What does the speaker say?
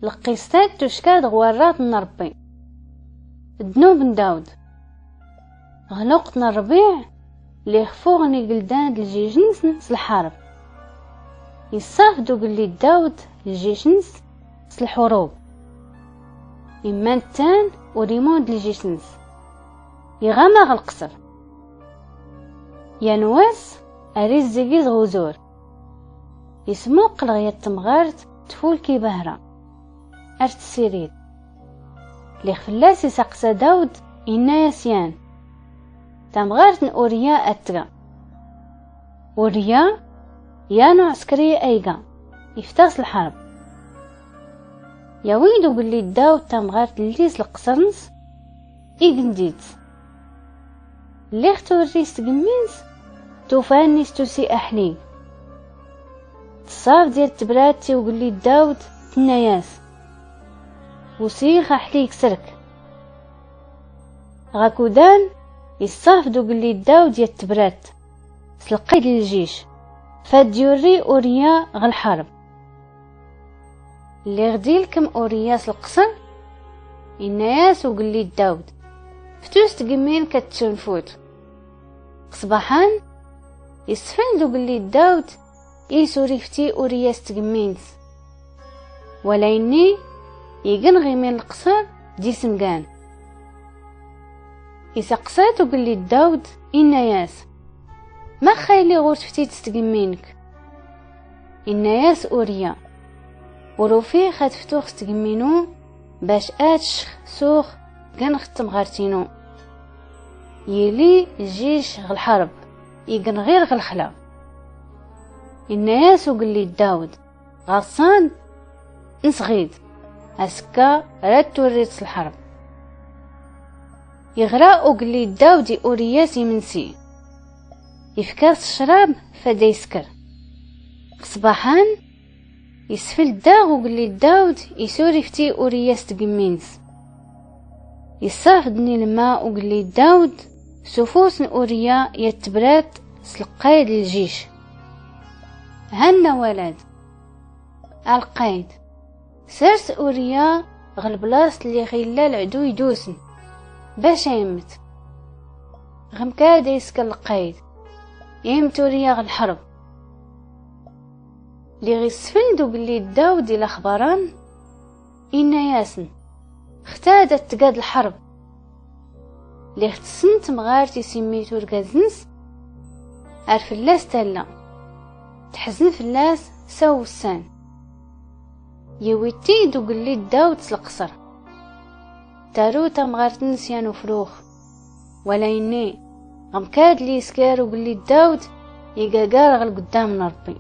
القصات تشكاد غوارات من ربي ذنوب داود غلقتنا الربيع اللي خفوغني قلدان الجيجنس الحرب يصافدو قلي داود الجيشنس الحروب إمان تان وريموند الجيشنس يغامغ القصر ينواس أريز زيقيز غوزور يسموق لغاية تمغارت تفول كي بهرة أرت السيريد اللي خفلاس يسقسى داود إنا ياسيان تمغارت أوريا أتغا أوريا يانو عسكري أيقا يفتاس الحرب يويدو قلي داود تمغارت الليس القصرنس إيقنديت اللي اختوريس تقمينس توفانيس توسي أحلي تصاف ديال تبراتي وقلي داود تناياس وسيخ أحليك سرك غاكودان يصافدو قلي داود يتبرات سلقيد الجيش فاديوري أوريا غالحرب اللي غديلكم أورياس القصر إناياس وقلي داود فتوس تقمين كتشنفوت صباحان يسفندو قلي داود يسوري فتي أورياس تقمينس ولا إني يقنغي من القصر دي سمقان يسقساتو قلي داود إناياس ما خايلي غور فتي تستقمينك إناياس أوريا وروفي خات فتوخ تقمينو باش آتش سوخ كان ختم غارتينو يلي الجيش غالحرب يقن غير غالخلا الناس وقلي داود غصان نصغيد اسكا راد توريت الحرب يغرا وقلي داود أورياس يمنسي يفكاس الشراب فدا يسكر صباحان يسفل داغ وقلي داود يسوري فتي أورياس تقمينس يصافدني الماء وقلي داود سفوس أوريا يتبرات سلقايد الجيش هنا ولد القايد سرس أوريا غالبلاص اللي خيلا العدو يدوسن باش يمت غمكاد يسكن القايد يمت أوريا غالحرب اللي غيسفندو قلي داود إلى خبران إنا ياسن اختادت تقاد الحرب اللي اختسنت مغارتي سميتو ركازنس عارف اللاس تالا تحزن في اللاس ساو السان يويتي دو قلي داود القصر تاروتا مغارت نسيان وفروخ ولا إني غمكاد لي سكار وقلي داود يقاقار غل قدام ربي